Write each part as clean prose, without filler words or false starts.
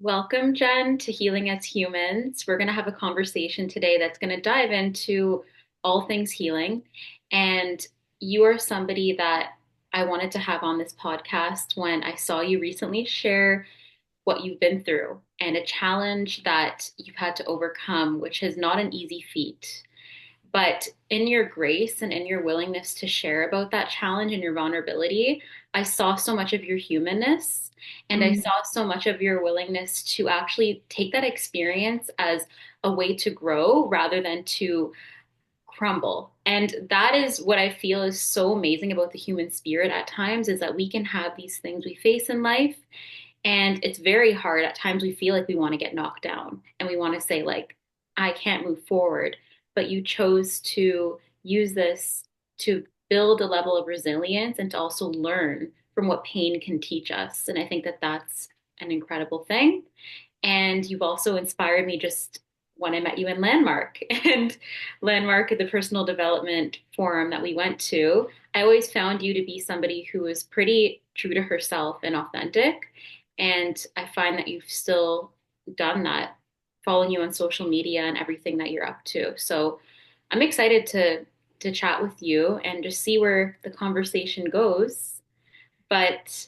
Welcome, Jen, to Healing as Humans. We're going to have a conversation today that's going to dive into all things healing. And you are somebody that I wanted to have on this podcast when I saw you recently share what you've been through and a challenge that you've had to overcome, which is not an easy feat. But in your grace and in your willingness to share about that challenge and your vulnerability, I saw so much of your humanness and I Mm. saw so much of your willingness to actually take that experience as a way to grow rather than to crumble. And that is what I feel is so amazing about the human spirit at times is that we can have these things we face in life and it's very hard. At times we feel like we want to get knocked down and we want to say, like, I can't move forward. But you chose to use this to build a level of resilience and to also learn from what pain can teach us. And I think that that's an incredible thing. And you've also inspired me just when I met you in Landmark and Landmark at the personal development forum that we went to. I always found you to be somebody who was pretty true to herself and authentic. And I find that you've still done that, following you on social media and everything that you're up to. So I'm excited to chat with you and just see where the conversation goes. But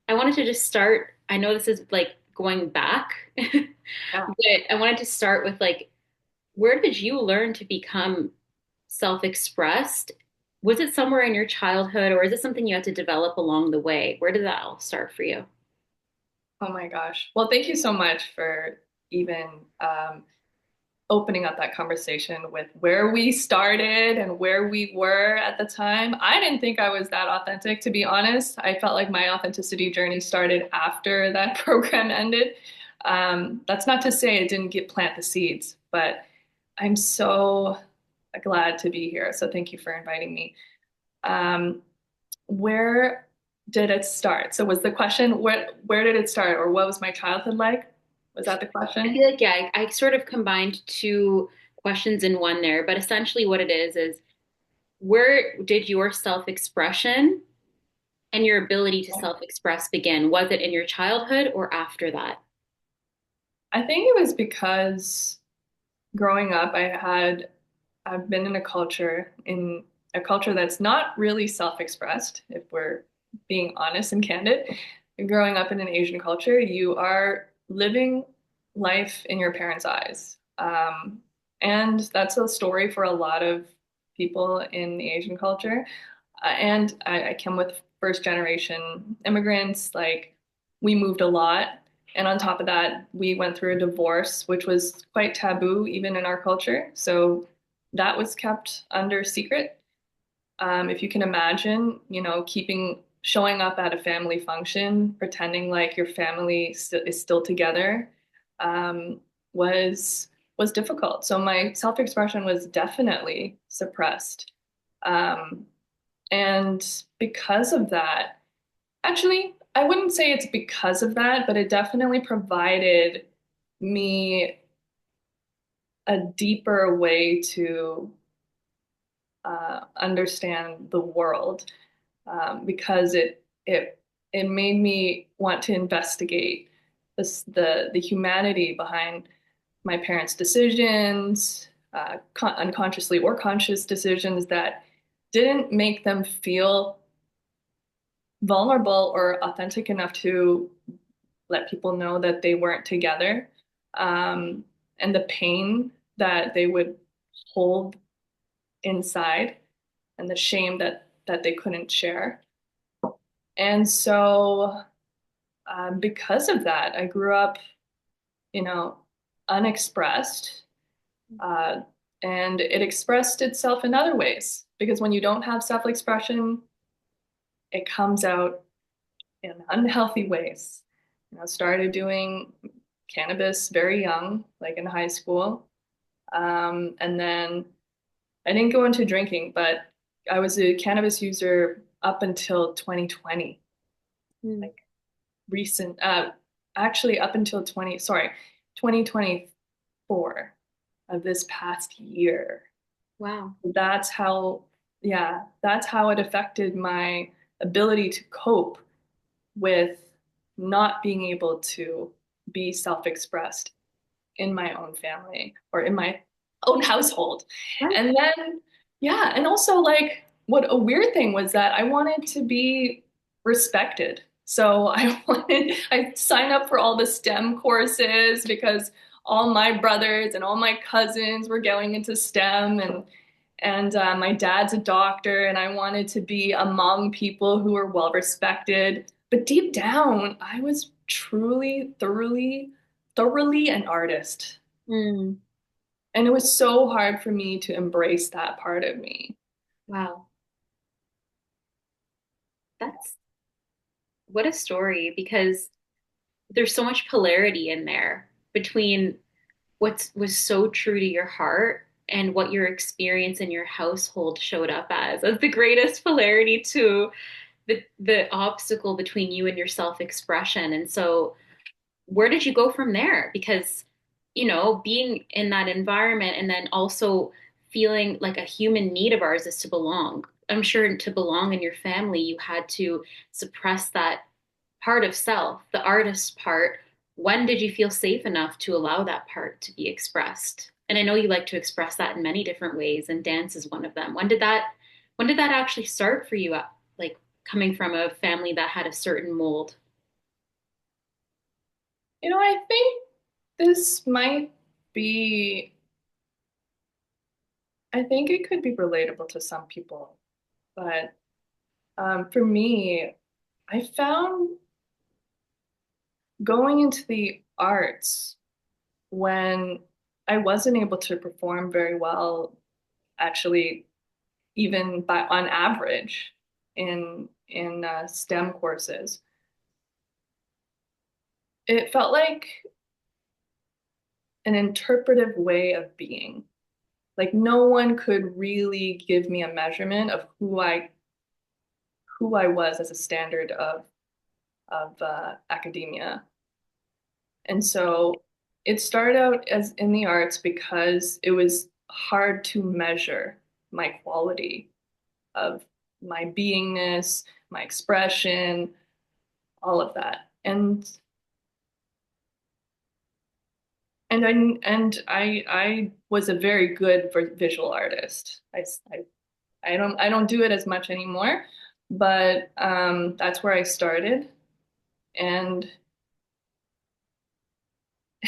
I wanted to just start. I know this is like going back, Yeah. but I wanted to start with like, where did you learn to become self-expressed? Was it somewhere in your childhood, or is it something you had to develop along the way? Where did that all start for you? Oh my gosh. Well, thank you so much for even opening up that conversation with where we started and where we were at the time. I didn't think I was that authentic, to be honest. I felt like my authenticity journey started after that program ended. That's not to say it didn't get plant the seeds, but I'm so glad to be here. So thank you for inviting me. Um, where did it start? So was the question where did it start or what was my childhood like? Was that the I question? feel like, yeah, I sort of combined two questions in one there, but essentially what it is where did your self-expression and your ability to self-express begin? Was it in your childhood or after that? I think it was because growing up I've been in a culture that's not really self-expressed, if we're being honest and candid. Growing up in an Asian culture, you are living life in your parents' eyes. And that's a story for a lot of people in the Asian culture. And I come with first generation immigrants, like we moved a lot. And on top of that, we went through a divorce, which was quite taboo even in our culture. So that was kept under secret. If you can imagine, showing up at a family function, pretending like your family is still together, um, was was difficult. So my self-expression was definitely suppressed. Um, and because of that, actually, I wouldn't say it's because of that, but it definitely provided me a deeper way to understand the world because it made me want to investigate the humanity behind my parents' decisions, unconsciously or conscious decisions that didn't make them feel vulnerable or authentic enough to let people know that they weren't together, um, and the pain that they would hold inside and the shame that they couldn't share. And so, because of that, I grew up, you know, unexpressed, uh, and it expressed itself in other ways. Because when you don't have self-expression, it comes out in unhealthy ways. Started doing cannabis very young, like in high school. And then I didn't go into drinking, but I was a cannabis user up until 2020, Hmm. like recent, actually up until 2024 of this past year. Wow. That's how, yeah, that's how it affected my ability to cope with not being able to be self-expressed in my own family or in my own household. And then, yeah, and also like what a weird thing was that I wanted to be respected. So I signed up for all the STEM courses because all my brothers and all my cousins were going into STEM and my dad's a doctor and I wanted to be among people who were well respected. But deep down, I was truly, thoroughly an artist. Mm, And it was so hard for me to embrace that part of me. wow. That's what a story because there's so much polarity in there between what was so true to your heart and what your experience in your household showed up as the greatest polarity to the obstacle between you and your self-expression. And so where did you go from there? Because, being in that environment and then also feeling like a human need of ours is to belong. I'm sure to belong in your family, you had to suppress that part of self, the artist part. When did you feel safe enough to allow that part to be expressed? And I know you like to express that in many different ways, and dance is one of them. When did that actually start for you, like coming from a family that had a certain mold? I think this might be, I think it could be relatable to some people, but for me, I found going into the arts when I wasn't able to perform very well, actually, even by on average in STEM courses. It felt like an interpretive way of being. Like no one could really give me a measurement of who I was as a standard of academia. And so it started out as in the arts because it was hard to measure my quality of my beingness, my expression, all of that. And I was a very good visual artist. I don't do it as much anymore, but that's where I started. And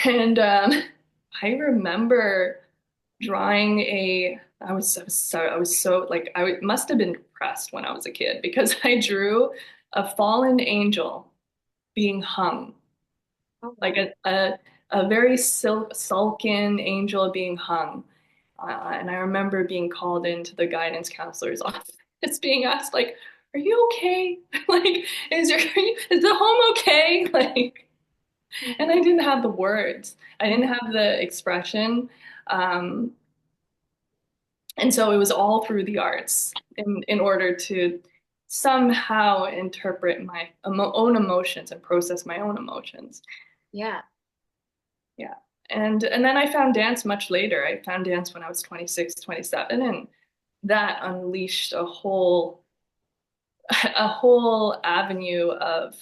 and I remember drawing a. I was so like must have been depressed when I was a kid because I drew a fallen angel being hung, Oh, like wow. a very sulken angel being hung. And I remember being called into the guidance counselor's office, being asked, like, "Are you okay? Like, is the home okay?" Like, and I didn't have the words. I didn't have the expression. Um, and so it was all through the arts in order to somehow interpret my own emotions and process my own emotions. Yeah. Yeah. And then I found dance much later. I found dance when I was 26, 27, and that unleashed a whole avenue of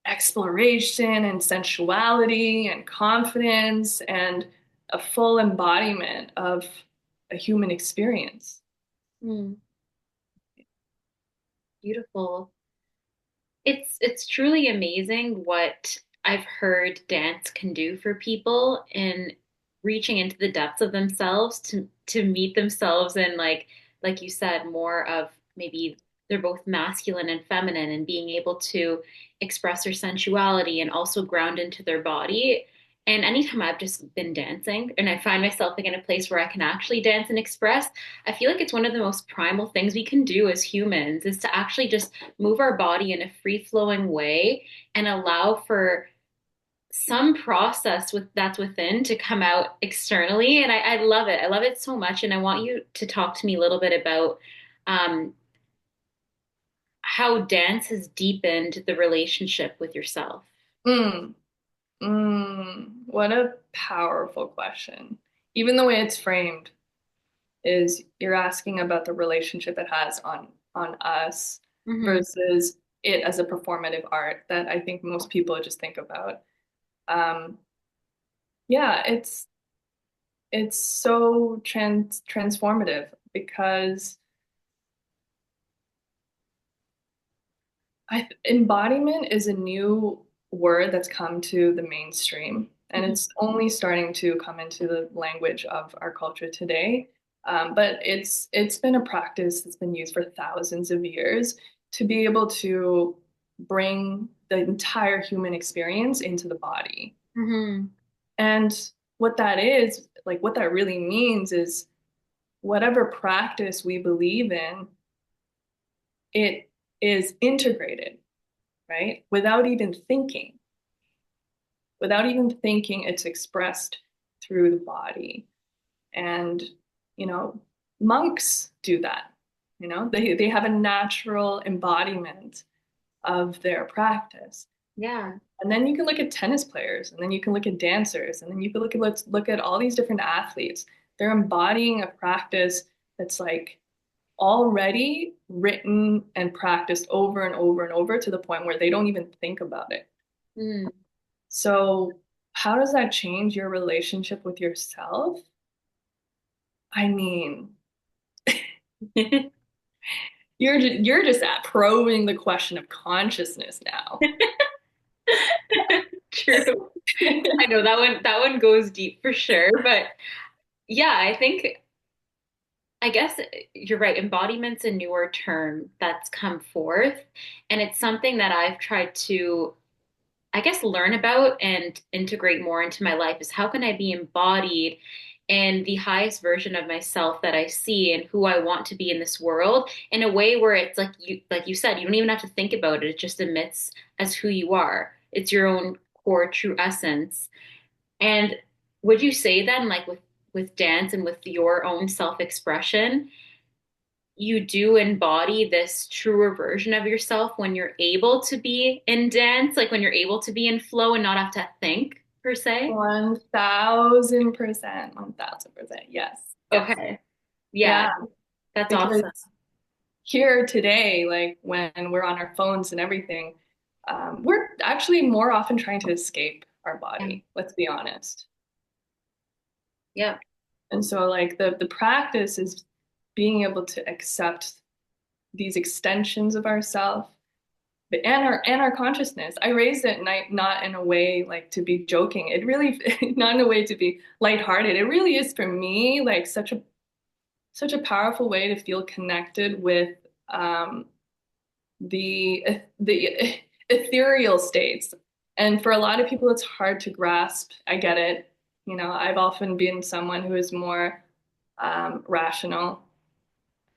exploration and sensuality and confidence and a full embodiment of a human experience. Mm, beautiful. It's truly amazing what I've heard dance can do for people in reaching into the depths of themselves to meet themselves in like you said, more of maybe they're both masculine and feminine and being able to express their sensuality and also ground into their body. And anytime I've just been dancing and I find myself like in a place where I can actually dance and express, I feel like it's one of the most primal things we can do as humans is to actually just move our body in a free flowing way and allow for some process that's within to come out externally. And I love it. I love it so much. And I want you to talk to me a little bit about um, how dance has deepened the relationship with yourself. Mm, what a powerful question. Even the way it's framed is you're asking about the relationship it has on us Hmm. versus it as a performative art that I think most people just think about. Um, yeah, it's so transformative because embodiment is a new word that's come to the mainstream, and Mhm. it's only starting to come into the language of our culture today. But it's been a practice that's been used for thousands of years to be able to bring the entire human experience into the body. Mhm. And what that is, like what that really means is whatever practice we believe in, it is integrated, right? Without even thinking, it's expressed through the body. And, you know, monks do that. They have a natural embodiment of their practice. Yeah. And then you can look at tennis players, and then you can look at dancers, and then you can let's look at all these different athletes. They're embodying a practice that's like already written and practiced over and over and over to the point where they don't even think about it. Mm. So, how does that change your relationship with yourself? I mean, you're just at probing the question of consciousness now. True. I know that one goes deep for sure, but yeah, I guess you're right. Embodiment's a newer term that's come forth, and it's something that I've tried to, I guess, learn about and integrate more into my life is how can I be embodied in the highest version of myself that I see and who I want to be in this world in a way where it's like you said, you don't even have to think about it. It just emits as who you are. It's your own core true essence. And would you say then, like with dance and with your own self-expression, you do embody this truer version of yourself when you're able to be in dance, like when you're able to be in flow and not have to think per se? 1000%, 1000%. Yes. Yes. Okay. Yeah, Yeah. that's Because awesome. here today, like when we're on our phones and everything, we're actually more often trying to escape our Yeah. body, let's be honest. Yeah. And so like the practice is being able to accept these extensions of ourself and our consciousness. I raised it not in a way like to be joking. It really not in a way to be lighthearted. It really is for me like such a powerful way to feel connected with um, the ethereal states. And for a lot of people, it's hard to grasp. I get it. I've often been someone who is more rational.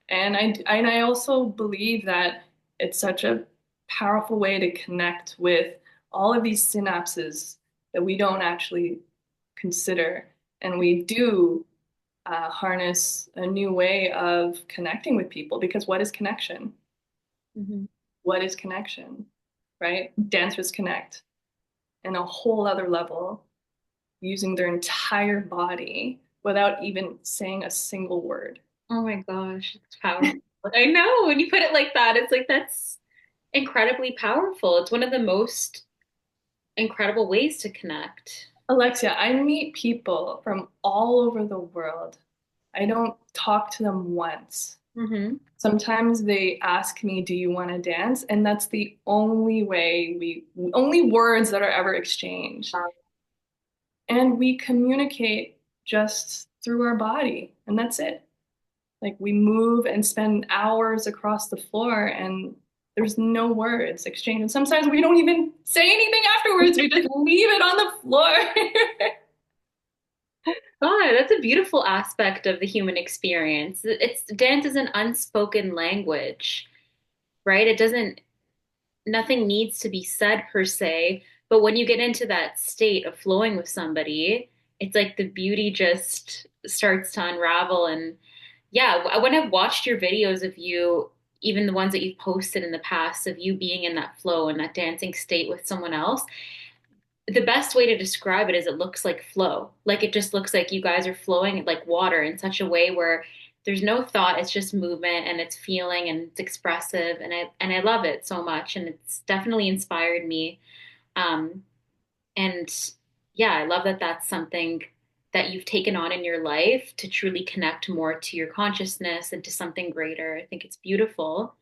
And I also believe that it's such a powerful way to connect with all of these synapses that we don't actually consider. And we do harness a new way of connecting with people because what is connection? Hmm. What is connection? Right? Dancers connect in a whole other level using their entire body without even saying a single word. Oh my gosh, it's powerful. I know when you put it like that, it's like that's incredibly powerful. It's one of the most incredible ways to connect. Alexia, I meet people from all over the world. I don't talk to them once. Hmm. Sometimes they ask me, "Do you want to dance?" And that's the only words that are ever exchanged. And we communicate just through our body, and that's it. Like we move and spend hours across the floor, and there's no words exchanged. And sometimes we don't even say anything afterwards. We just leave it on the floor. God, that's a beautiful aspect of the human experience. It's dance is an unspoken language, right? It doesn't, nothing needs to be said per se, but when you get into that state of flowing with somebody, it's like the beauty just starts to unravel. And yeah, when I've watched your videos of you, even the ones that you've posted in the past of you being in that flow and that dancing state with someone else, the best way to describe it is it looks like flow. Like it just looks like you guys are flowing like water in such a way where there's no thought, it's just movement and it's feeling and it's expressive and I love it so much and it's definitely inspired me. Um and yeah, I love that that's something that you've taken on in your life to truly connect more to your consciousness and to something greater. I think it's beautiful.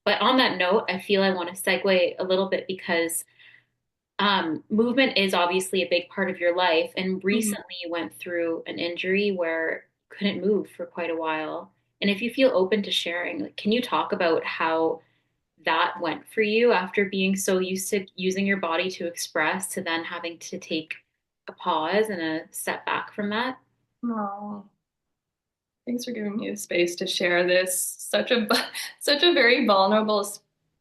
But on that note, I feel I want to segue a little bit because movement is obviously a big part of your life. And Mhm. recently you went through an injury where you couldn't move for quite a while. And if you feel open to sharing, like, can you talk about how that went for you after being so used to using your body to express to then having to take a pause and a step back from that? Oh, thanks for giving me the space to share this. Such a very vulnerable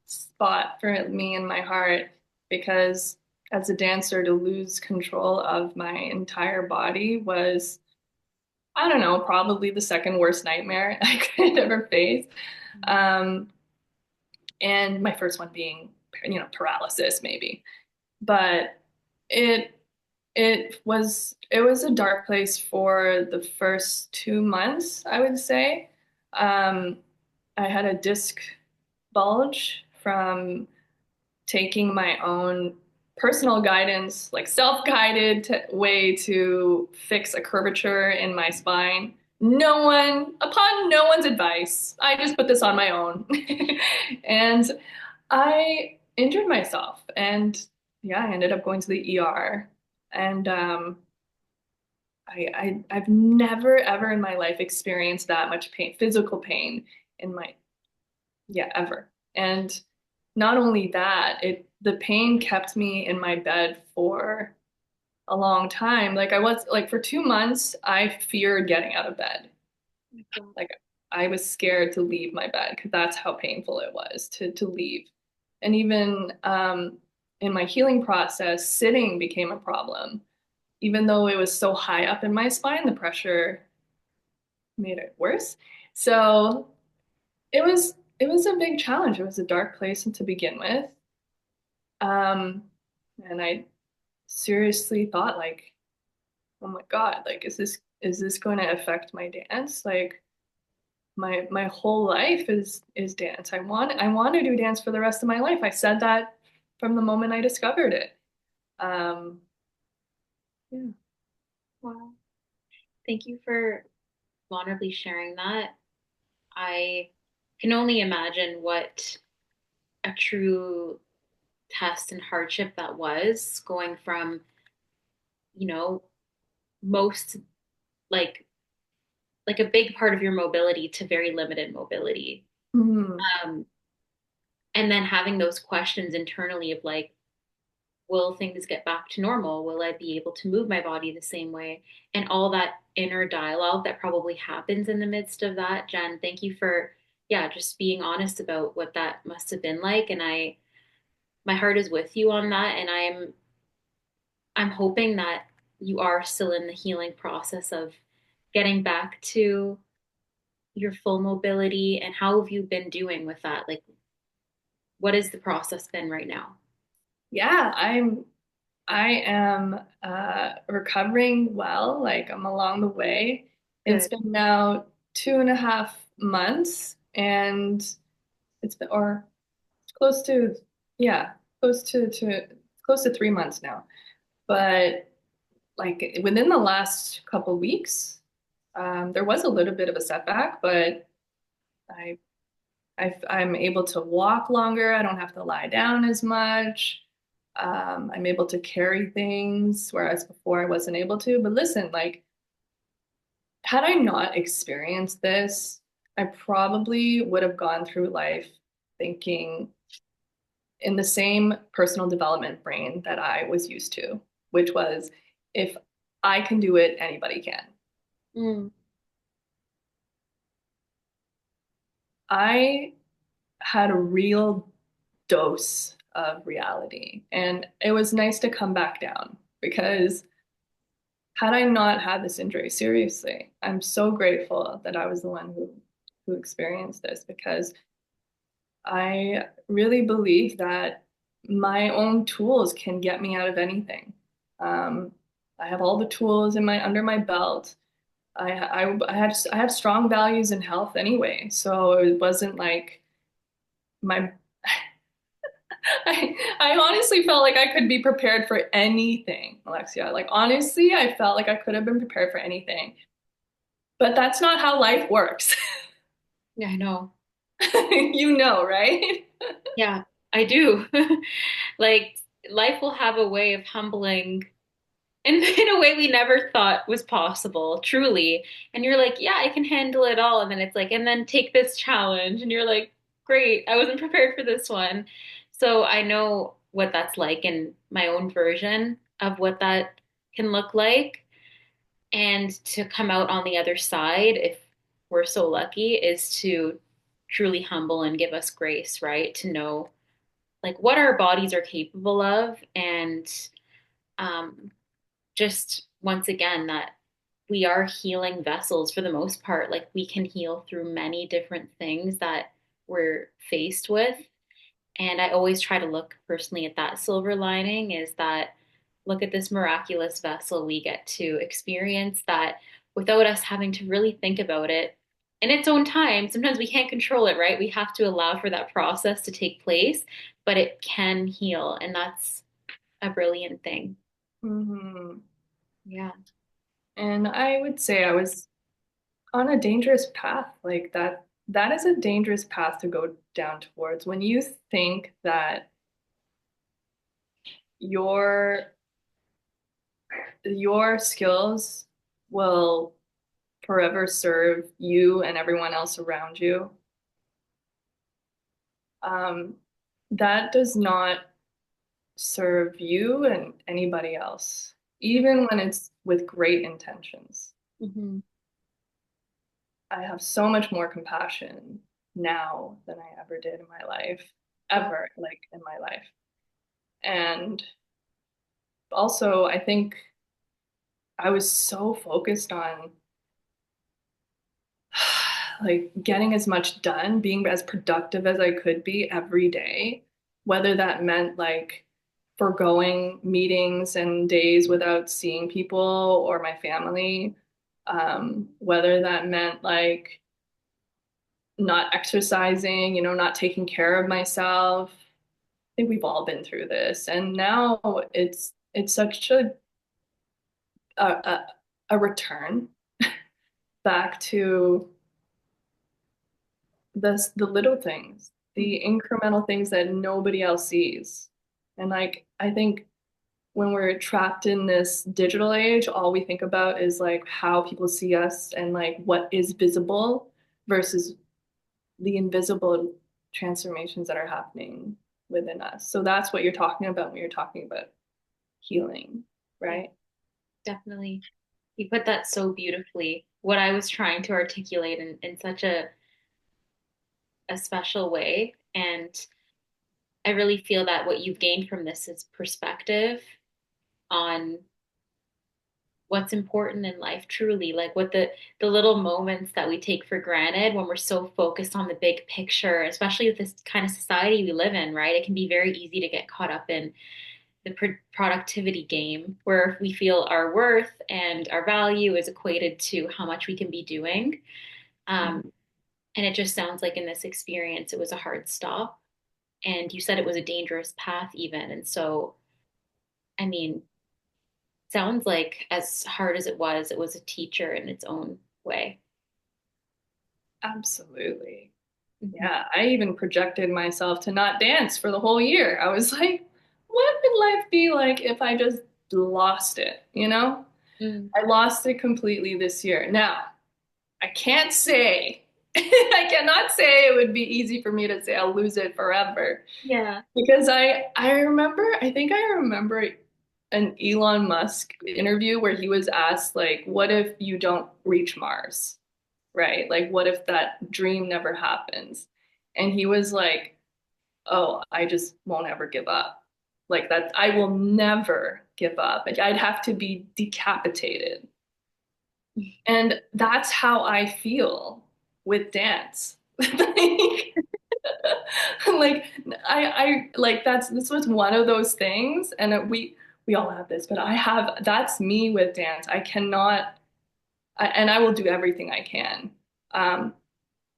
spot for me in my heart because as a dancer to lose control of my entire body was, I don't know, probably the second worst nightmare I could ever face. Um, and my first one being, paralysis maybe. But it it was a dark place for the first 2 months, I would say. Um, I had a disc bulge from taking my own personal guidance, like self-guided way to fix a curvature in my spine. Upon no one's advice, I just put this on my own. And I injured myself. And yeah, I ended up going to the ER. And I've never ever in my life experienced that much pain, physical pain in my, yeah, ever. And not only that, the pain kept me in my bed for a long time. Like I was like for 2 months, I feared getting out of bed. Like I was scared to leave my bed because that's how painful it was to leave. And even in my healing process, sitting became a problem. Even though it was so high up in my spine, the pressure made it worse. So it was a big challenge. It was a dark place to begin with. Um, and I seriously thought like, oh my God, like is this going to affect my dance? Like my whole life is dance. I want to do dance for the rest of my life. I said that from the moment I discovered it. Um, yeah. Wow. Thank you for vulnerably sharing that. I can only imagine what a true test and hardship that was going from, you know, most like a big part of your mobility to very limited mobility. Mhm. Um, and then having those questions internally of like, will things get back to normal? Will I be able to move my body the same way? And all that inner dialogue that probably happens in the midst of that. Jen, thank you for, yeah, just being honest about what that must have been like. And my heart is with you on that. And I'm hoping that you are still in the healing process of getting back to your full mobility. And how have you been doing with that? Like, what has the process been right now? Yeah, I am recovering well. Like I'm along the way. It's Good. been now 2.5 months, and it's been or close to yeah, close to 3 months now. But like within the last couple weeks, there was a little bit of a setback, but I I'm able to walk longer. I don't have to lie down as much. I'm able to carry things, whereas before I wasn't able to. But listen, like, had I not experienced this, I probably would have gone through life thinking in the same personal development brain that I was used to, which was if I can do it, anybody can. Mm, I had a real dose of reality, and it was nice to come back down because had I not had this injury, seriously, I'm so grateful that I was the one who experienced this because I really believe that my own tools can get me out of anything. Um, I have all the tools in my under my belt. I have strong values in health anyway, so it wasn't like my I honestly felt like I could be prepared for anything, Alexia. Like honestly, I felt like I could have been prepared for anything. But that's not how life works. Yeah, I know. You know, right? Yeah, I do. Like life will have a way of humbling in a way we never thought was possible, truly. And you're like, yeah, I can handle it all. And then it's like, and then take this challenge. And you're like, great, I wasn't prepared for this one. So I know what that's like in my own version of what that can look like. And to come out on the other side, if we're so lucky, is to truly humble and give us grace, right? To know like what our bodies are capable of and um, just once again that we are healing vessels for the most part. Like we can heal through many different things that we're faced with. And I always try to look personally at that silver lining is that look at this miraculous vessel we get to experience that without us having to really think about it in its own time. Sometimes we can't control it, right? We have to allow for that process to take place, but it can heal. And that's a brilliant thing. Hmm. Yeah. And I would say I was on a dangerous path. Like that is a dangerous path to go down towards when you think that your your skills will forever serve you and everyone else around you. Um, that does not serve you and anybody else, even when it's with great intentions. Mm-hmm. I have so much more compassion now than I ever did in my life, Yeah. ever, like in my life. And also, I think I was so focused on like getting as much done, being as productive as I could be every day, whether that meant like foregoing meetings and days without seeing people or my family, whether that meant like not exercising, not taking care of myself. I think we've all been through this, and now it's such a, a return back to the little things, the incremental things that nobody else sees. And like I think when we're trapped in this digital age, all we think about is like how people see us and like what is visible versus the invisible transformations that are happening within us. So that's what you're talking about when you're talking about healing, Yeah, right? definitely. You put that so beautifully. What I was trying to articulate in such a special way. And I really feel that what you've gained from this is perspective on what's important in life truly, like what the little moments that we take for granted when we're so focused on the big picture, especially with this kind of society we live in, right? It can be very easy to get caught up in the productivity game where we feel our worth and our value is equated to how much we can be doing. Um, and it just sounds like in this experience, it was a hard stop. And you said it was a dangerous path, even. And so, I mean, sounds like as hard as it was a teacher in its own way. Absolutely. Mm-hmm. Yeah, I even projected myself to not dance for the whole year. I was like, what would life be like if I just lost it, you know? Mm. I lost it completely this year. Now, I can't say, I cannot say it would be easy for me to say I'll lose it forever. Yeah. Because I think I remember an Elon Musk interview where he was asked like, what if you don't reach Mars? Right? Like what if that dream never happens? And he was like, "Oh, I just won't ever give up. Like that I will never give up. Like, I'd have to be decapitated." And that's how I feel with dance. Like I like this was one of those things, and we all have this, but I have that's me with dance. I cannot, and I will do everything I can. Um,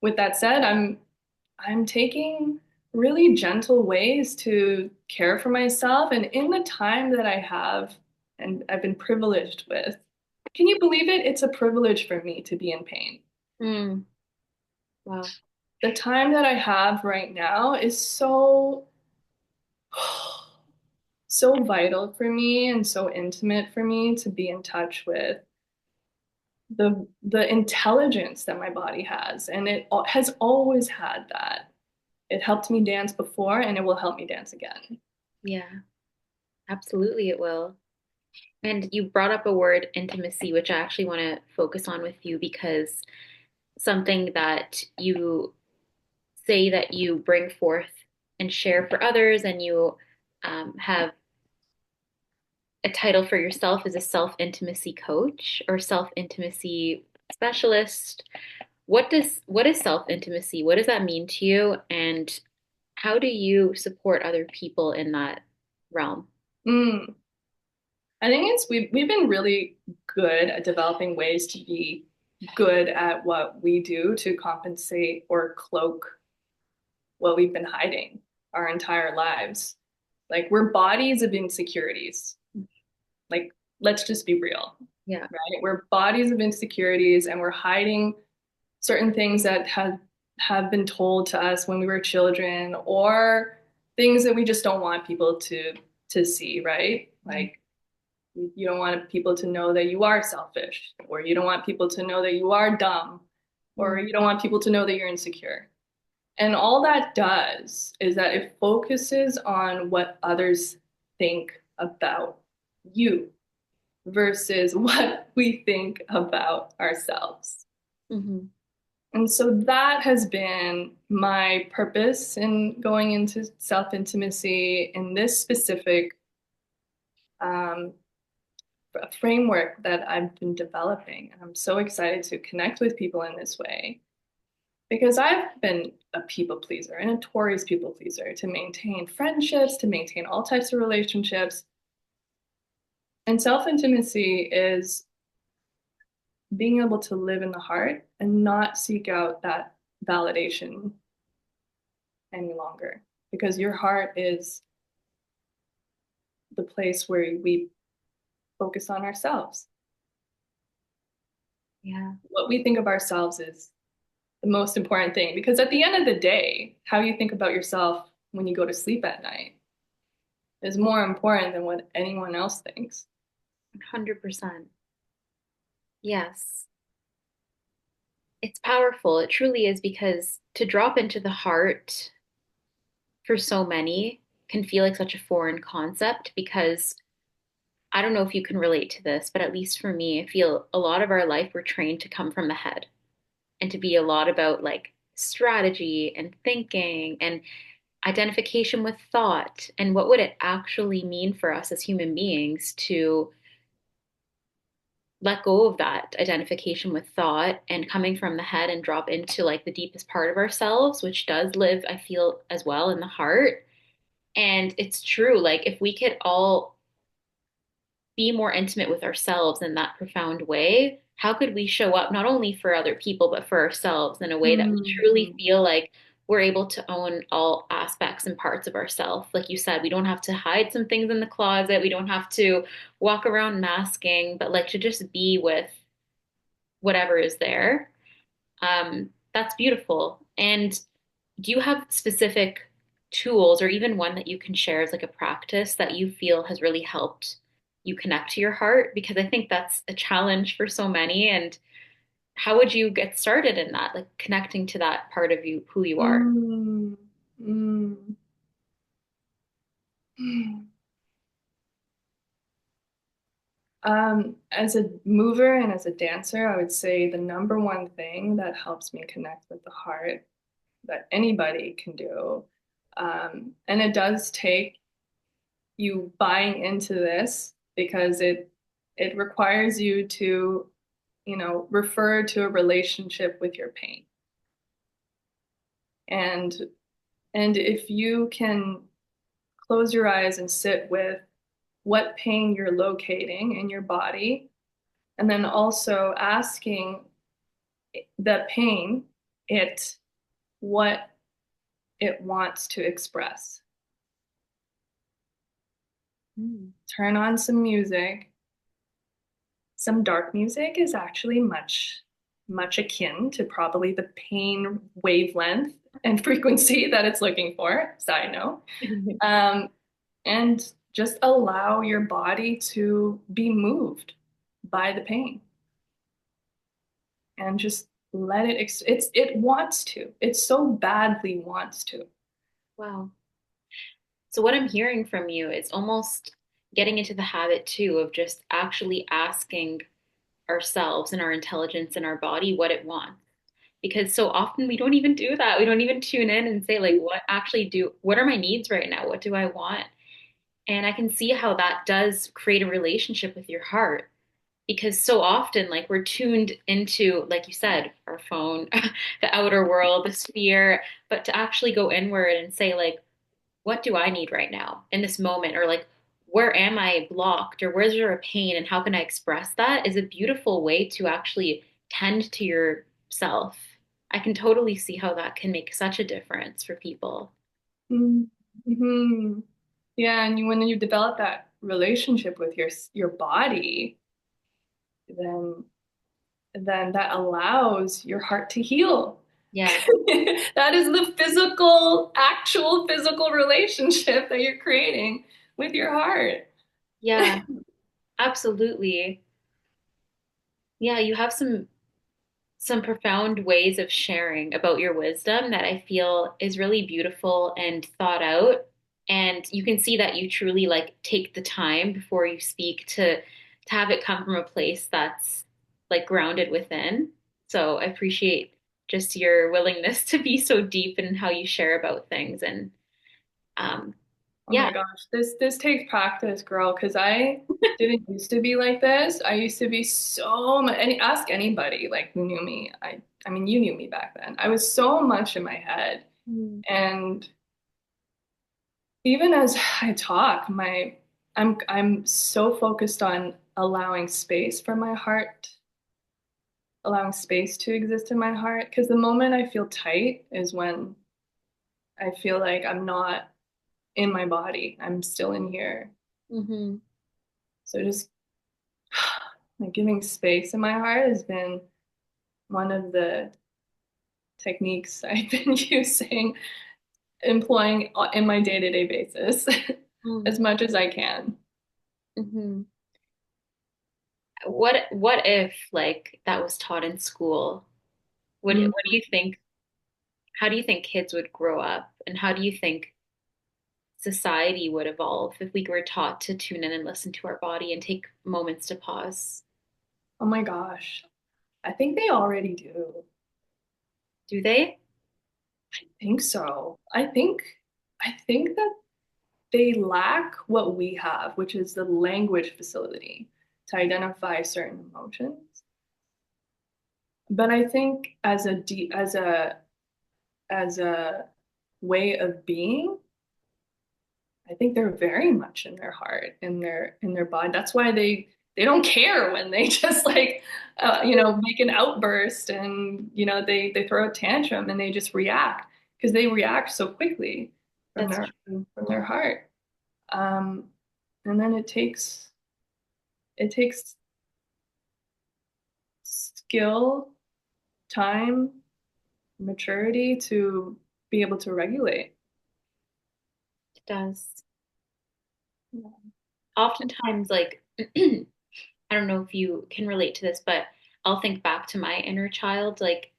with that said, I'm taking really gentle ways to care for myself. And in the time that I have and I've been privileged with, can you believe it? It's a privilege for me to be in pain. Mm, wow. The time that I have right now is so, so vital for me and so intimate for me to be in touch with the intelligence that my body has. And it has always had that. It helped me dance before and it will help me dance again. Yeah, absolutely it will. And you brought up a word, intimacy, which I actually want to focus on with you because something that you say that you bring forth and share for others, and you have a title for yourself as a self-intimacy coach or self-intimacy specialist. What is self-intimacy? What does that mean to you? And how do you support other people in that realm? Mm. I think we've been really good at developing ways to be good at what we do to compensate or cloak what we've been hiding our entire lives. Like we're bodies of insecurities. Like let's just be real, Yeah. right? We're bodies of insecurities and we're hiding certain things that have been told to us when we were children or things that we just don't want people to see, right? Like you don't want people to know that you are selfish, or you don't want people to know that you are dumb, or Mm-hmm. you don't want people to know that you're insecure. And all that does is that it focuses on what others think about you versus what we think about ourselves. Mm-hmm. And so that has been my purpose in going into self-intimacy in this specific um, framework that I've been developing. And I'm so excited to connect with people in this way because I've been a people pleaser, a notorious people pleaser to maintain friendships, to maintain all types of relationships. And self-intimacy is being able to live in the heart and not seek out that validation any longer because your heart is the place where we focus on ourselves. Yeah. What we think of ourselves is the most important thing because at the end of the day, how you think about yourself when you go to sleep at night is more important than what anyone else thinks. 100%. Yes. It's powerful. It truly is because to drop into the heart for so many can feel like such a foreign concept because I don't know if you can relate to this, but at least for me, I feel a lot of our life we're trained to come from the head and to be a lot about like strategy and thinking and identification with thought and what would it actually mean for us as human beings to let go of that identification with thought and coming from the head and drop into like the deepest part of ourselves, which does live, I feel, as well in the heart. And it's true, like if we could all be more intimate with ourselves in that profound way, how could we show up not only for other people, but for ourselves in a way that we truly Mm-hmm. feel like we're able to own all aspects and parts of ourselves? Like you said, we don't have to hide some things in the closet. We don't have to walk around masking, but like to just be with whatever is there. That's beautiful. And do you have specific tools or even one that you can share as like a practice that you feel has really helped you connect to your heart? Because I think that's a challenge for so many. And how would you get started in that, like connecting to that part of you, who you are? Mm, mm, mm. As a mover and as a dancer, I would say the number one thing that helps me connect with the heart that anybody can do, and it does take you buying into this because it requires you to, refer to a relationship with your pain. And and if you can close your eyes and sit with what pain you're locating in your body, and then also asking the pain, it, what it wants to express. Mm. Turn on some music. Some dark music is actually much akin to probably the pain wavelength and frequency that it's looking for. Side note. Um, and just allow your body to be moved by the pain and just let it it wants to. It so badly wants to. Wow. So what I'm hearing from you is almost getting into the habit too of just actually asking ourselves and our intelligence and our body what it wants. Because so often we don't even do that. We don't even tune in and say, like, what are my needs right now? What do I want? And I can see how that does create a relationship with your heart. Because so often, like, we're tuned into, like you said, our phone, the outer world, the sphere, but to actually go inward and say, like, what do I need right now in this moment? Or like, where am I blocked? Or where's there a pain? And how can I express that is a beautiful way to actually tend to yourself. I can totally see how that can make such a difference for people. Mm-hmm. Yeah, and when you develop that relationship with your body, then that allows your heart to heal. Yeah. That is the physical, actual physical relationship that you're creating with your heart. Yeah, absolutely. Yeah, you have some profound ways of sharing about your wisdom that I feel is really beautiful and thought out. And you can see that you truly like take the time before you speak to have it come from a place that's like grounded within. So I appreciate just your willingness to be so deep in how you share about things. And um, Oh yeah. my gosh, this takes practice, girl, because I didn't used to be like this. I used to be so much, and ask anybody like who knew me. I mean, you knew me back then. I was so much in my head. Mm. And even as I talk, I'm so focused on allowing space for my heart, allowing space to exist in my heart. Because the moment I feel tight is when I feel like I'm not in my body. I'm still in here. Hmm. So just like giving space in my heart has been one of the techniques I've been using, employing in my day-to-day basis as much as I can. Hmm. What if like that was taught in school? What do you think? How do you think kids would grow up, and how do you think society would evolve if we were taught to tune in and listen to our body and take moments to pause? Oh my gosh. I think they already do. Do they? I think so. I think that they lack what we have, which is the language facility to identify certain emotions. But I think as a way of being, I think they're very much in their heart, in their body. That's why they don't care when they just like make an outburst and they throw a tantrum and they just react because they react so quickly That's from their heart. Um, and then it takes skill, time, maturity to be able to regulate. it does. Oftentimes, like I don't know if you can relate to this, but I'll think back to my inner child, like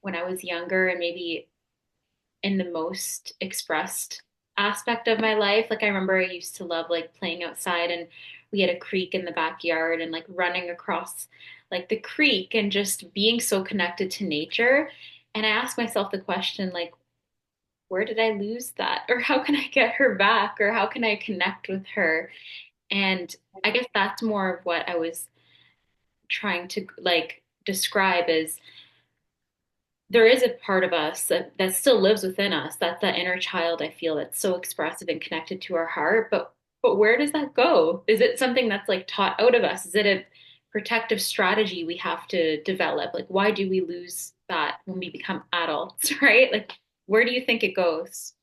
when I was younger and maybe in the most expressed aspect of my life. Like I remember I used to love like playing outside and we had a creek in the backyard and like running across like the creek and just being so connected to nature. And I asked myself the question like, where did I lose that? Or how can I get her back? Or how can I connect with her? And I guess that's more of what I was trying to like describe is there is a part of us that still lives within us. That's that inner child I feel that's so expressive and connected to our heart. But where does that go? Is it something that's like taught out of us? Is it a protective strategy we have to develop? Like why do we lose that when we become adults, right? Like Where do you think it goes?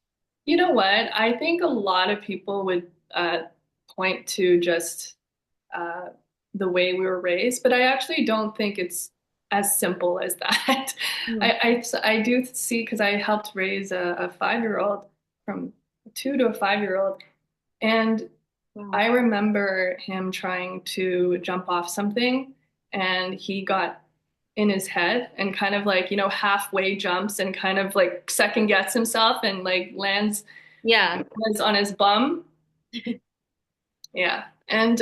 You know what? I think a lot of people would point to just uh, the way we were raised, but I actually don't think it's as simple as that. Hmm. I do see because I helped raise a 5-year-old from 2 to a 5-year-old, and Wow. I remember him trying to jump off something, and he got in his head and kind of like, halfway jumps and kind of like second guess himself and like Yeah. lands on his bum. Yeah. And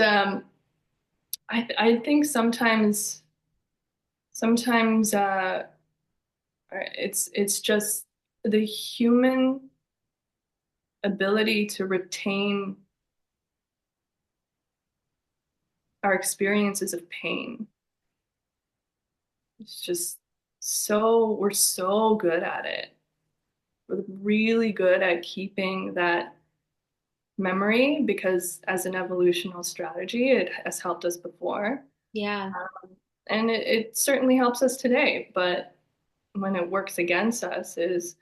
I think sometimes it's just the human ability to retain our experiences of pain. It's just we're so good at it. We're really good at keeping that memory because as an evolutional strategy, it has helped us before. Yeah. And it certainly helps us today, but when it works against us is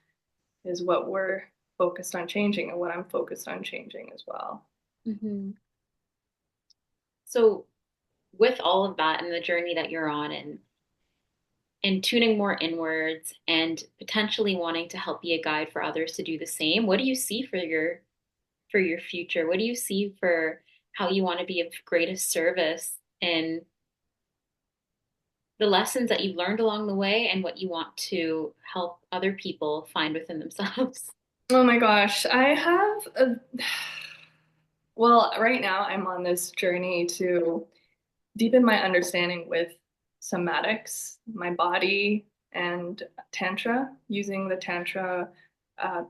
what we're focused on changing and what I'm focused on changing as well. Hmm. So with all of that and the journey that you're on and tuning more inwards and potentially wanting to help be a guide for others to do the same, what do you see for your future? What do you see for how you want to be of greatest service in the lessons that you've learned along the way and what you want to help other people find within themselves? Oh my gosh, well, right now I'm on this journey to deepen my understanding with somatics, my body, and Tantra, using the Tantra uh,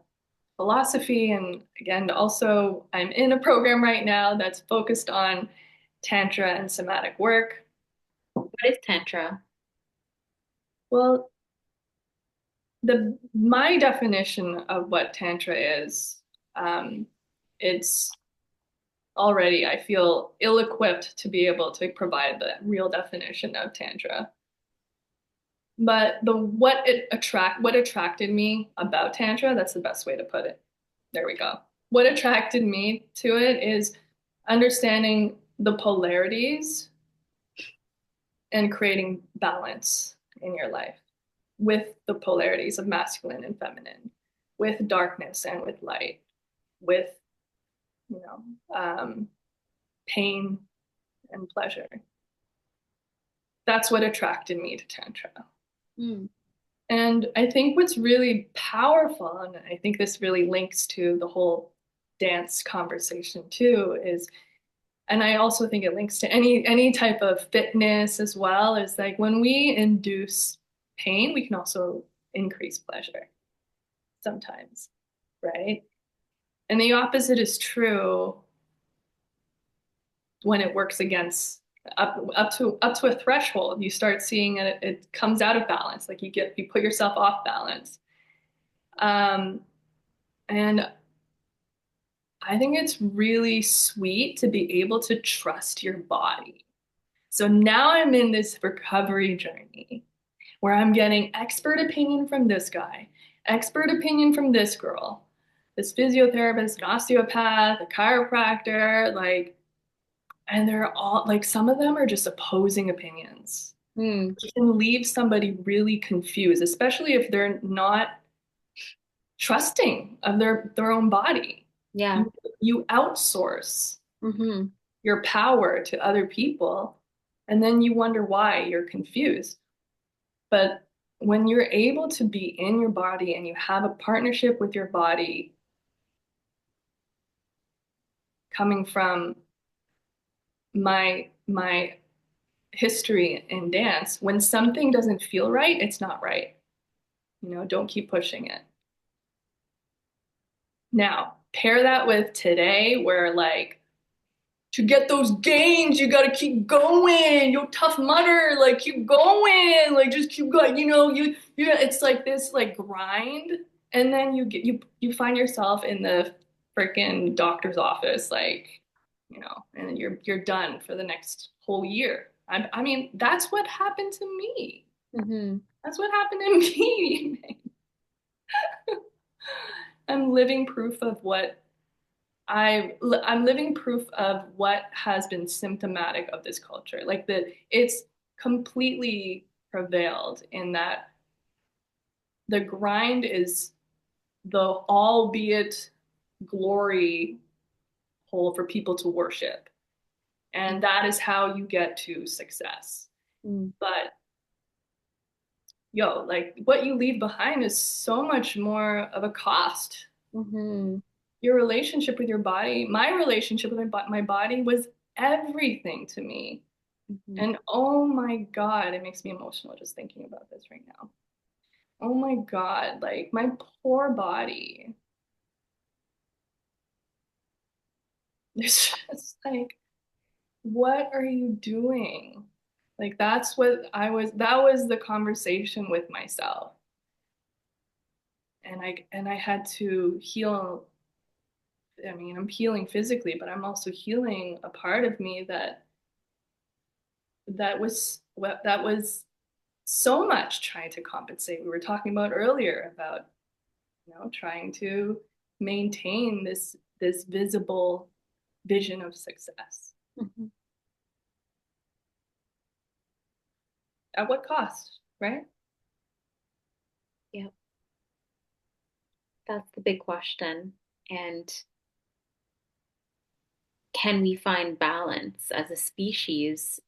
philosophy. And again, also, I'm in a program right now that's focused on Tantra and somatic work. What is Tantra? Well, the my definition of what Tantra is, um, it's already, I feel ill-equipped to be able to provide the real definition of Tantra. But what attracted me about Tantra, that's the best way to put it. There we go. What attracted me to it is understanding the polarities and creating balance in your life with the polarities of masculine and feminine, with darkness and with light, with, you know, pain and pleasure. That's what attracted me to Tantra. Mm. And I think what's really powerful, and I think this really links to the whole dance conversation too, is, and I also think it links to any type of fitness as well, is like when we induce pain, we can also increase pleasure sometimes, right? And the opposite is true when it works against up to a threshold. You start seeing it comes out of balance, like you put yourself off balance. Um, and I think it's really sweet to be able to trust your body. So now I'm in this recovery journey where I'm getting expert opinion from this guy, expert opinion from this girl, this physiotherapist, an osteopath, a chiropractor, like, and they're all like, some of them are just opposing opinions. Mm. It can leave somebody really confused, especially if they're not trusting of their own body. Yeah. You outsource Hmm. your power to other people, and then you wonder why you're confused. But when you're able to be in your body and you have a partnership with your body coming from my history in dance, when something doesn't feel right, it's not right. Don't keep pushing it. Now, pair that with today where like to get those gains, you gotta keep going. Yo, Tough Mudder, like keep going, like just keep going. It's like this like grind, and then you find yourself in the freaking doctor's office, like and you're done for the next whole year. I mean, that's what happened to me. Hmm. That's what happened to me. I'm living proof of what I'm living proof of what has been symptomatic of this culture. Like that it's completely prevailed in that the grind is the albeit glory hole for people to worship. And that is how you get to success. Mm-hmm. But yo, like what you leave behind is so much more of a cost. Mm-hmm. Your relationship with your body, my relationship with my body was everything to me. And oh my God, it makes me emotional just thinking about this right now. Oh my God, like my poor body. It's just like, what are you doing? Like that was the conversation with myself. And I had to heal. I mean, I'm healing physically, but I'm also healing a part of me that was so much trying to compensate. We were talking about earlier about, trying to maintain this visible vision of success. Mm-hmm. At what cost, right? Yeah, that's the big question. And can we find balance as a species,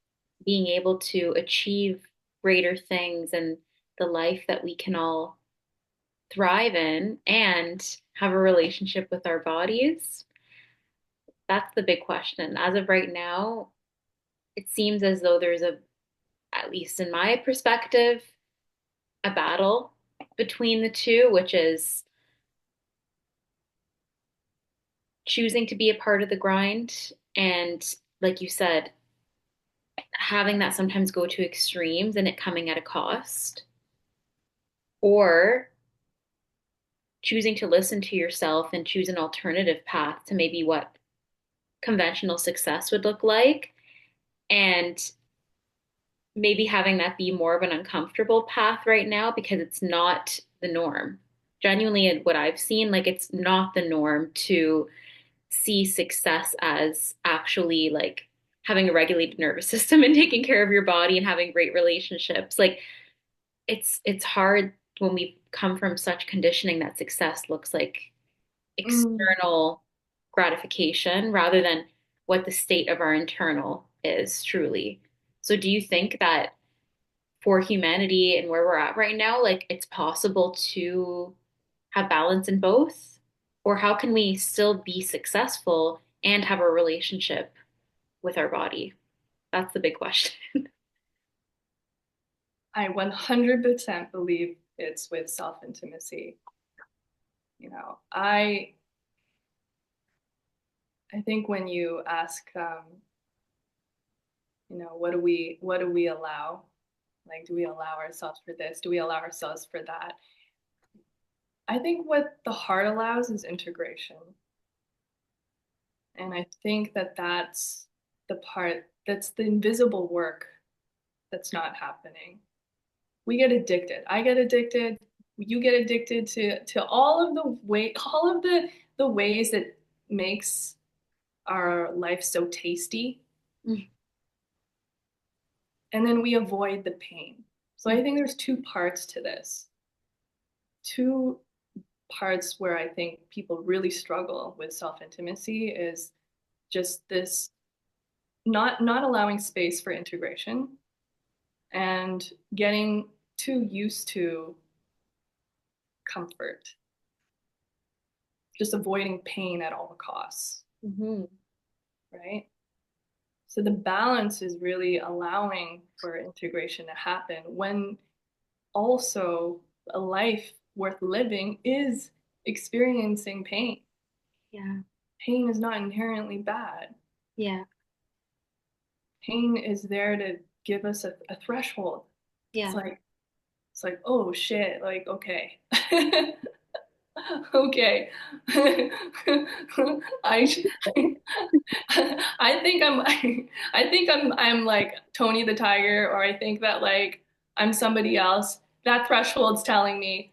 being able to achieve greater things and the life that we can all thrive in and have a relationship with our bodies? That's the big question. As of right now, it seems as though there's at least in my perspective, a battle between the two, which is choosing to be a part of the grind and, like you said, having that sometimes go to extremes and it coming at a cost, or choosing to listen to yourself and choose an alternative path to maybe what conventional success would look like, and maybe having that be more of an uncomfortable path right now because it's not the norm. Genuinely, what I've seen, like it's not the norm to see success as actually like having a regulated nervous system and taking care of your body and having great relationships. Like it's hard when we come from such conditioning that success looks like Mm. external gratification rather than what the state of our internal is truly. So do you think that for humanity and where we're at right now, like it's possible to have balance in both? Or how can we still be successful and have a relationship with our body? That's the big question. I 100% believe it's with self-intimacy. I think when you ask, what do we allow? Like, do we allow ourselves for this? Do we allow ourselves for that? I think what the heart allows is integration. And I think that that's the part that's the invisible work that's not happening. We get addicted. I get addicted. You get addicted to all of the ways that makes our life so tasty. And then we avoid the pain. So I think there's two parts to this. Two parts where I think people really struggle with self-intimacy is just this not allowing space for integration and getting too used to comfort, just avoiding pain at all costs, Mm-hmm. right? So the balance is really allowing for integration to happen when also a life worth living is experiencing pain. Yeah. Pain is not inherently bad. Yeah. Pain is there to give us a threshold. It's Yeah. like it's like, oh shit, like okay. Okay. I I think I'm I think I'm like Tony the Tiger, or I think that like I'm somebody else. That threshold's telling me,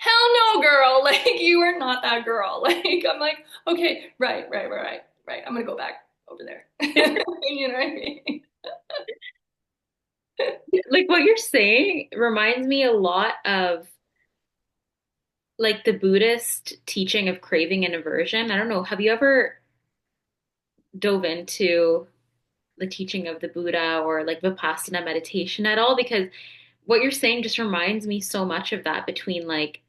hell no, girl. Like, you are not that girl. Like, I'm like, okay, right. I'm gonna go back over there. You know what I mean? Like what you're saying reminds me a lot of like the Buddhist teaching of craving and aversion. I don't know, have you ever dove into the teaching of the Buddha or like Vipassana meditation at all? Because what you're saying just reminds me so much of that between like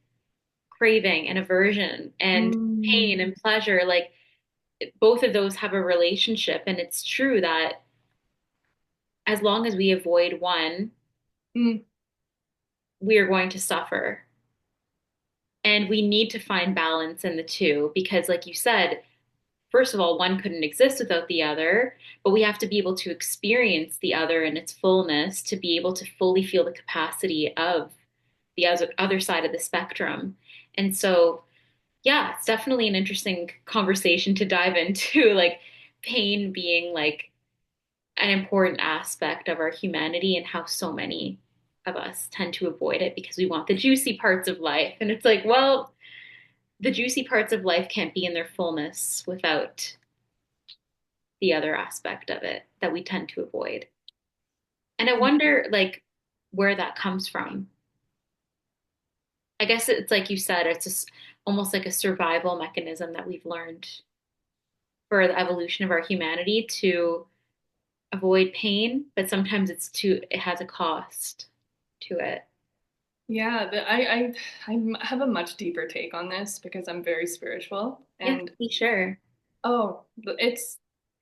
craving and aversion and pain Mm, and pleasure. Like both of those have a relationship. And it's true that as long as we avoid one, mm, we are going to suffer. And we need to find balance in the two because, like you said, first of all, one couldn't exist without the other, but we have to be able to experience the other in its fullness to be able to fully feel the capacity of the other side of the spectrum. And so, yeah, it's definitely an interesting conversation to dive into, like pain being like an important aspect of our humanity and how so many of us tend to avoid it because we want the juicy parts of life. And it's like, well, the juicy parts of life can't be in their fullness without the other aspect of it that we tend to avoid. And I wonder, like, where that comes from. I guess it's like you said, it's just almost like a survival mechanism that we've learned for the evolution of our humanity to avoid pain, but sometimes it has a cost to it. yeah, I have a much deeper take on this because I'm very spiritual, Yeah, and be sure. oh, it's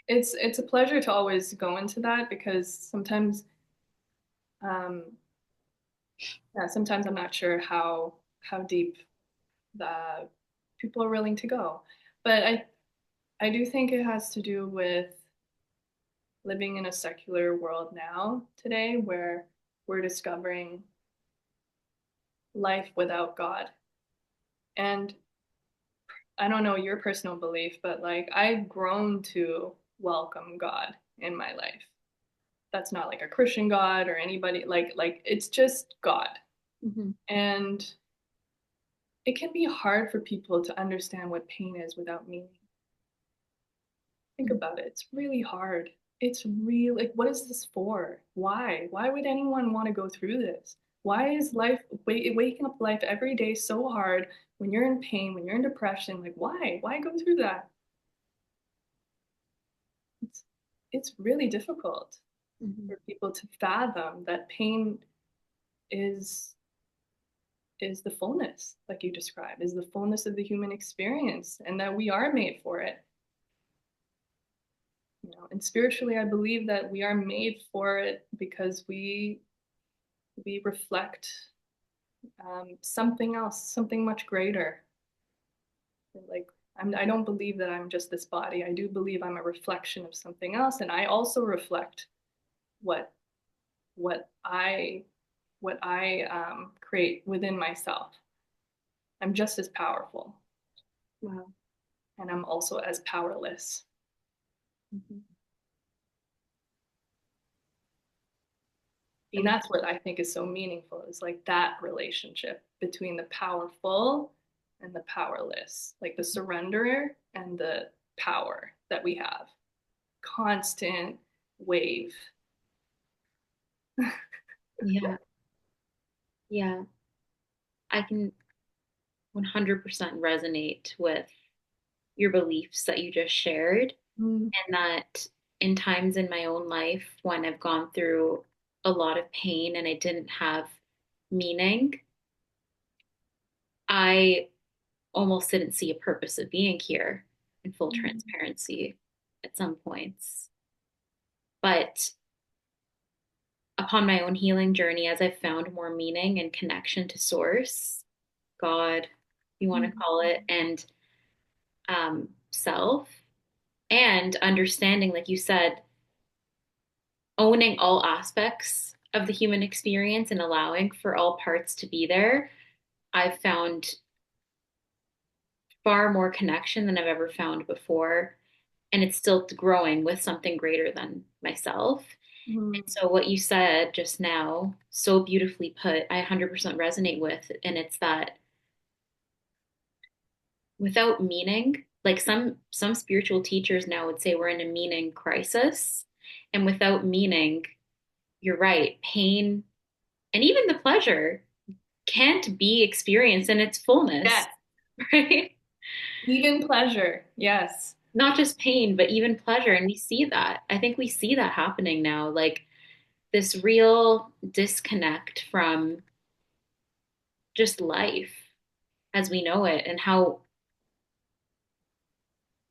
a pleasure to always go into that because sometimes um yeah, sometimes I'm not sure how deep the people are willing to go. But I do think it has to do with living in a secular world now today where we're discovering life without God. And I don't know your personal belief, but like I've grown to welcome God in my life. That's not like a Christian God or anybody like it's just God. Hmm. And it can be hard for people to understand what pain is without meaning. Think about it. It's really hard. It's really like, what is this for? Why? Why would anyone want to go through this? Why is life waking up life every day so hard when you're in pain, when you're in depression? Like, why? Why go through that? It's it's really difficult Hmm. for people to fathom that pain is is the fullness, like you described, is the fullness of the human experience, and that we are made for it. You know, and spiritually, I believe that we are made for it because we reflect something else, something much greater. Like I don't believe that I'm just this body. I do believe I'm a reflection of something else, and I also reflect what what I what I create within myself. I'm just as powerful, Wow. and I'm also as powerless. Hmm. And Beautiful. that's what I think is so meaningful is like that relationship between the powerful and the powerless, like the surrenderer and the power that we have. Constant wave. Yeah. Yeah. I can 100% resonate with your beliefs that you just shared, Mm, and that in times in my own life when I've gone through a lot of pain and I didn't have meaning, I almost didn't see a purpose of being here in full mm, transparency at some points. But upon my own healing journey, as I've found more meaning and connection to source, God, you want to mm, call it, and self, and understanding, like you said, owning all aspects of the human experience and allowing for all parts to be there, I've found far more connection than I've ever found before. And it's still growing with something greater than myself. And mm. so, what you said just now, so beautifully put, I 100% resonate with. And it's that without meaning. Like some spiritual teachers now would say we're in a meaning crisis. And without meaning, you're right, pain and even the pleasure can't be experienced in its fullness, Yes. right? Even pleasure. Yes. Not just pain, but even pleasure. And we see that. I think we see that happening now, like this real disconnect from just life as we know it and how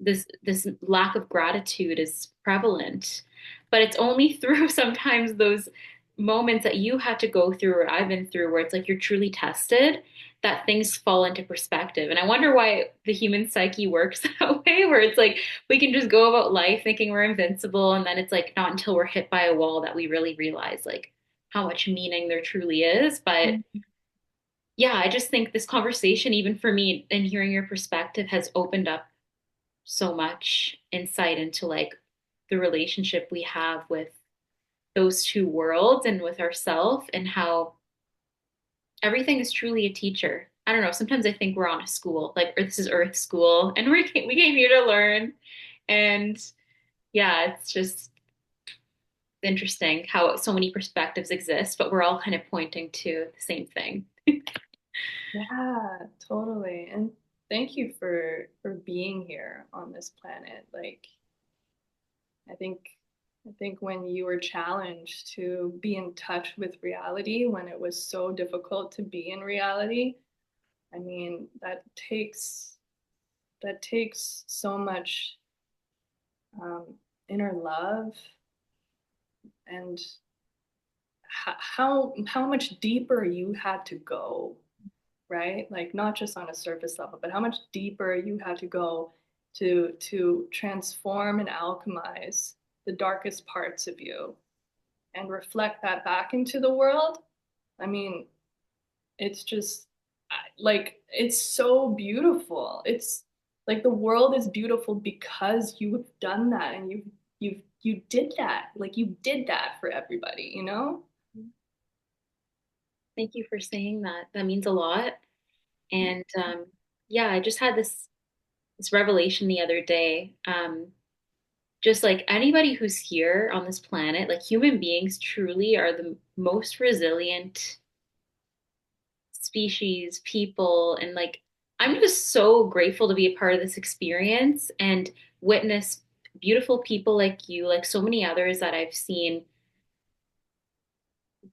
this lack of gratitude is prevalent. But it's only through sometimes those moments that you had to go through or I've been through where it's like you're truly tested that things fall into perspective. And I wonder why the human psyche works that way, where it's like we can just go about life thinking we're invincible, and then it's like not until we're hit by a wall that we really realize like how much meaning there truly is. But yeah, I just think this conversation, even for me, and hearing your perspective has opened up so much insight into like the relationship we have with those two worlds and with ourself and how everything is truly a teacher. I don't know. Sometimes I think we're on a school, like or this is Earth school, and we came here to learn. And yeah, it's just interesting how so many perspectives exist, but we're all kind of pointing to the same thing. Yeah, totally. And thank you for being here on this planet. Like I think I think when you were challenged to be in touch with reality when it was so difficult to be in reality, I mean, that takes so much um, inner love and how much deeper you had to go, right? Like not just on a surface level, but how much deeper you had to go to transform and alchemize the darkest parts of you and reflect that back into the world. I mean, it's just like it's so beautiful. It's like the world is beautiful because you've done that and you did that. Like you did that for everybody, you know? Thank you for saying that. That means a lot. And yeah, I just had this revelation the other day. Just like anybody who's here on this planet, like human beings truly are the most resilient species, people, and like I'm just so grateful to be a part of this experience and witness beautiful people like you, like so many others that I've seen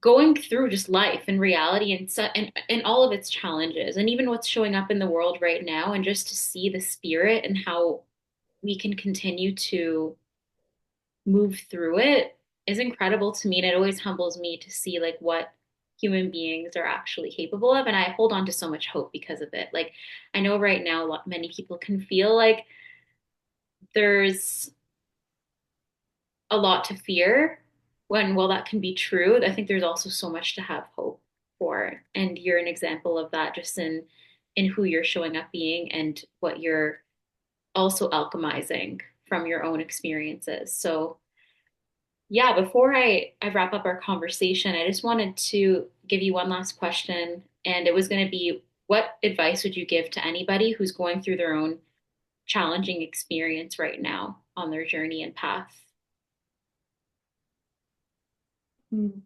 going through just life and reality and all of its challenges and even what's showing up in the world right now and just to see the spirit and how we can continue to move through it is incredible to me. And it always humbles me to see like what human beings are actually capable of. And I hold on to so much hope because of it. Like I know right now, many people can feel like there's a lot to fear when, while that can be true, I think there's also so much to have hope for. And you're an example of that just in who you're showing up being and what you're also alchemizing from your own experiences. So yeah, before I wrap up our conversation, I just wanted to give you one last question. And it was going to be, what advice would you give to anybody who's going through their own challenging experience right now on their journey and path? Mm.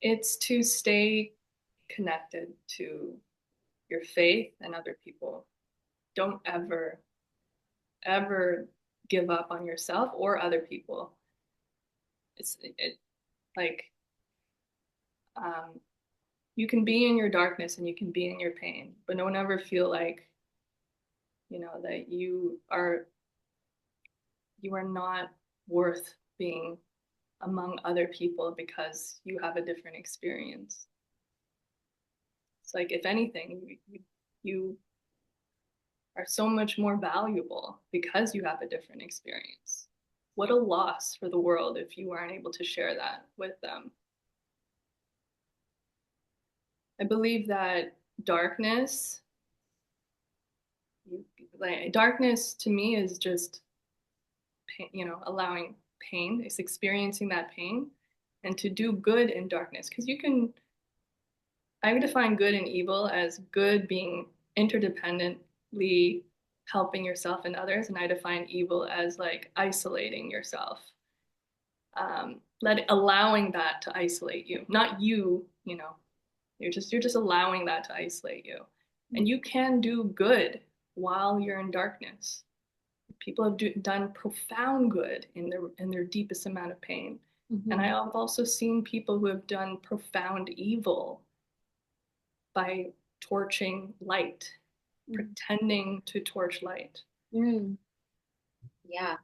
It's to stay connected to your faith and other people. Don't ever give up on yourself or other people. It like um, you can be in your darkness and you can be in your pain, but don't ever feel like that you are not worth being among other people because you have a different experience. It's like if anything, you are so much more valuable because you have a different experience. What a loss for the world if you aren't able to share that with them. I believe that darkness, you, Like darkness to me is just pain, allowing pain, it's experiencing that pain and to do good in darkness. Because I would define good and evil as good being interdependently helping yourself and others, and I define evil as like isolating yourself, allowing that to isolate you, not you, you're just allowing that to isolate you, and you can do good while you're in darkness. People have done profound good in their deepest amount of pain, and I Mhm. have also seen people who have done profound evil by torching light, Mm. pretending to torch light. Mm. Yeah.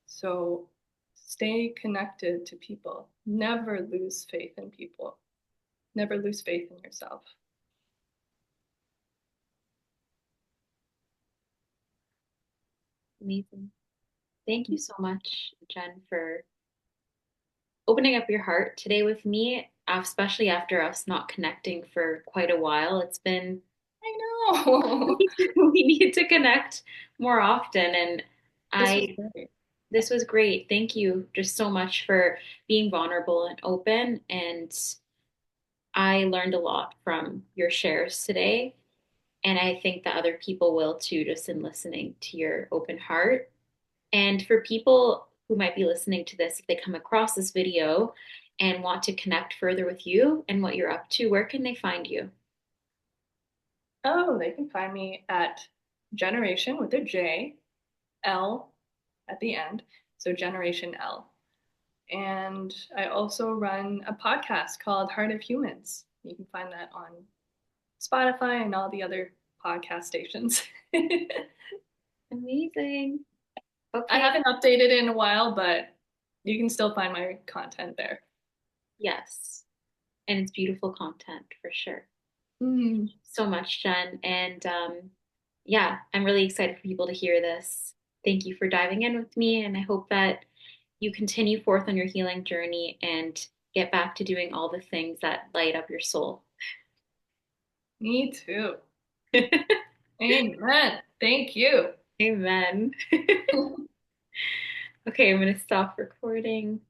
So stay connected to people. Never lose faith in people. Never lose faith in yourself. Amazing. Thank you so much, Jen, for opening up your heart today with me, especially after us not connecting for quite a while. It's been, I know. we need to connect more often. And This was I, great. this was great. Thank you just so much for being vulnerable and open. And I learned a lot from your shares today. And I think that other people will too, just in listening to your open heart. And for people who might be listening to this, if they come across this video and want to connect further with you and what you're up to, where can they find you? Oh, they can find me at Generation with a J, L at the end. So Generation L. And I also run a podcast called Heart of Humans. You can find that on Spotify and all the other podcast stations. Amazing. I Okay. haven't updated in a while, but you can still find my content there. Yes. And it's beautiful content for sure. Mm. So much, Jen. And yeah, I'm really excited for people to hear this. Thank you for diving in with me. And I hope that you continue forth on your healing journey and get back to doing all the things that light up your soul. Me too. Amen. Thank you. Amen. Okay, I'm going to stop recording.